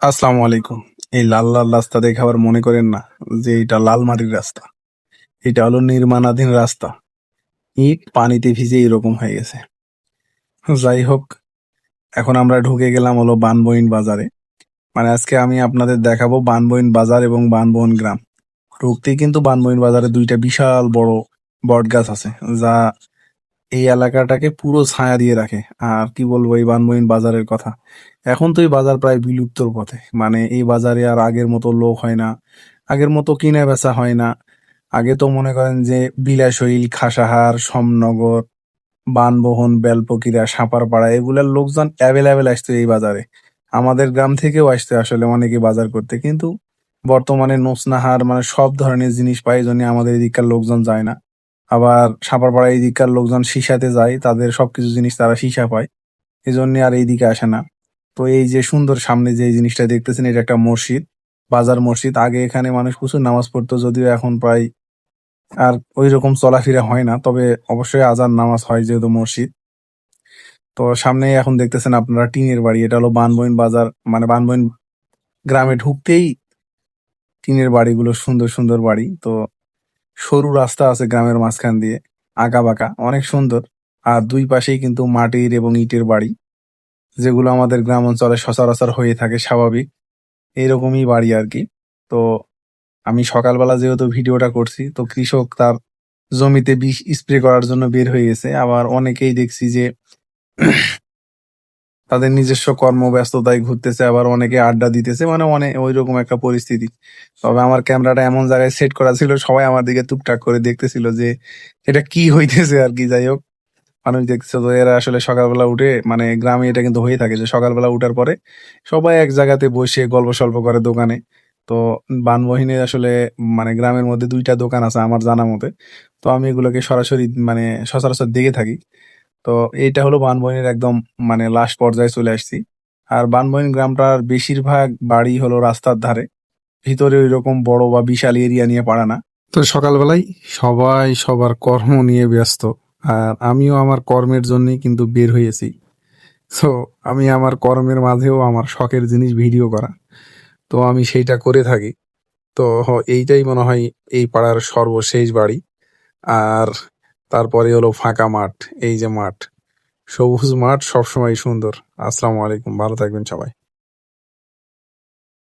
আসসালামু আলাইকুম। এই লাল লাল রাস্তা দেখে আবার মনে করেন না যে এটা লাল মাটির রাস্তা। এটা হলো নির্মাণাধীন রাস্তা। ইট পানিতে ভিজে এরকম হয়ে গেছে। যাই হোক, এখন আমরা ঢুকে গেলাম হলো বানবইন বাজারে। মানে আজকে আমি আপনাদের দেখাবো বানবইন বাজার এবং বানবইন গ্রাম। ঢুকতেই কিন্তু বানবইন বাজারে দুইটা বিশাল বড় বট গাছ আছে, যা এই এলাকাটাকে পুরো ছায়া দিয়ে রাখে। আর কি বলবো এই বানবইন বাজারের কথা। এখন তো এই বাজার প্রায় বিলুপ্তর পথে। মানে এই বাজারে আর আগের মতো লোক হয় না, আগের মতো কিনা বেচা হয় না। আগে তো মনে করেন যে বিলাসইল, খাসাহার, সমনগর, বানবহন, বেলপকিরা, সাপারপাড়া এগুলার লোকজন অ্যাভেলেবেল আসতো এই বাজারে। আমাদের গ্রাম থেকেও আসতো আসলে অনেকে বাজার করতে, কিন্তু বর্তমানে নোসনাহার মানে সব ধরনের জিনিস পায়, এই জন্য আমাদের এদিককার লোকজন যায় না। আবার সাপারপাড়া এদিককার লোকজন সিসাতে যায়, তাদের সবকিছু জিনিস তারা সিসা পায়, এই জন্য আর এইদিকে আসে না। তো এই যে সুন্দর সামনে যে এই জিনিসটা দেখতেছেন, এটা একটা মসজিদ, বাজার মসজিদ। আগে এখানে মানুষ প্রচুর নামাজ পড়তো, যদিও এখন প্রায় আর ওই রকম চলাফেরা হয় না, তবে অবশ্যই আজান নামাজ হয় যেহেতু মসজিদ। তো সামনে এখন দেখতেছেন আপনারা টিনের বাড়ি, এটা হলো বানবইন বাজার, মানে বানবইন গ্রামে ঢুকতেই টিনের বাড়িগুলো সুন্দর সুন্দর বাড়ি। তো সরু রাস্তা আছে গ্রামের মাঝখান দিয়ে, আঁকা বাঁকা, অনেক সুন্দর। আর দুই পাশেই কিন্তু মাটির এবং ইটের বাড়ি, যেগুলো আমাদের গ্রাম অঞ্চলে সচরাচর হয়ে থাকে স্বাভাবিক, এইরকমই বাড়ি আর কি। তো আমি সকালবেলা যেহেতু ভিডিওটা করছি, তো কৃষক তার জমিতে বিষ স্প্রে করার জন্য বের হয়ে গেছে। আবার অনেকেই দেখছি যে তাদের নিজস্ব কর্মব্যস্ততায় ঘুরতেছে, আবার অনেকে আড্ডা দিতেছে, মানে অনেক ওইরকম একটা পরিস্থিতি। তবে আমার ক্যামেরাটা এমন জায়গায় সেট করা ছিল, সবাই আমার দিকে টুকটাক করে দেখতেছিল যে এটা কি হইতেছে আর কি। যাই হোক, মানুষ দেখছে তো এরা আসলে সকালবেলা উঠে, মানে গ্রামে এটা কিন্তু হয়ে থাকে যে সকালবেলা উঠার পরে সবাই এক জায়গাতে বসে গল্প সল্প করে দোকানে। তো বানবহিনে আসলে মানে গ্রামের মধ্যে দুইটা দোকান আছে আমার জানা মতে। তো আমি এগুলোকে সরাসরি মানে সচরাচর দেখে থাকি। তো এইটা হলো বানবহিনের একদম মানে লাস্ট পর্যায়ে চলে আসছি। আর বানবহিন গ্রামটার বেশিরভাগ বাড়ি হলো রাস্তার ধারে, ভিতরে ওই রকম বড় বা বিশাল এরিয়া নিয়ে পাড়া না। তো সকালবেলায় সবাই সবার কর্ম নিয়ে ব্যস্ত, আর আমিও আমার কর্মের জন্যই কিন্তু বের হয়েছি। তো আমি আমার কর্মের মাঝেও আমার শখের জিনিস ভিডিও করা, তো আমি সেইটা করে থাকি। তো এইটাই মনে হয় এই পাড়ার সর্বশেষ বাড়ি। আর তারপরে হলো ফাঁকা মাঠ, এই যে মাঠ, সবুজ মাঠ সবসময় সুন্দর। আসসালামু আলাইকুম, ভালো থাকবেন সবাই।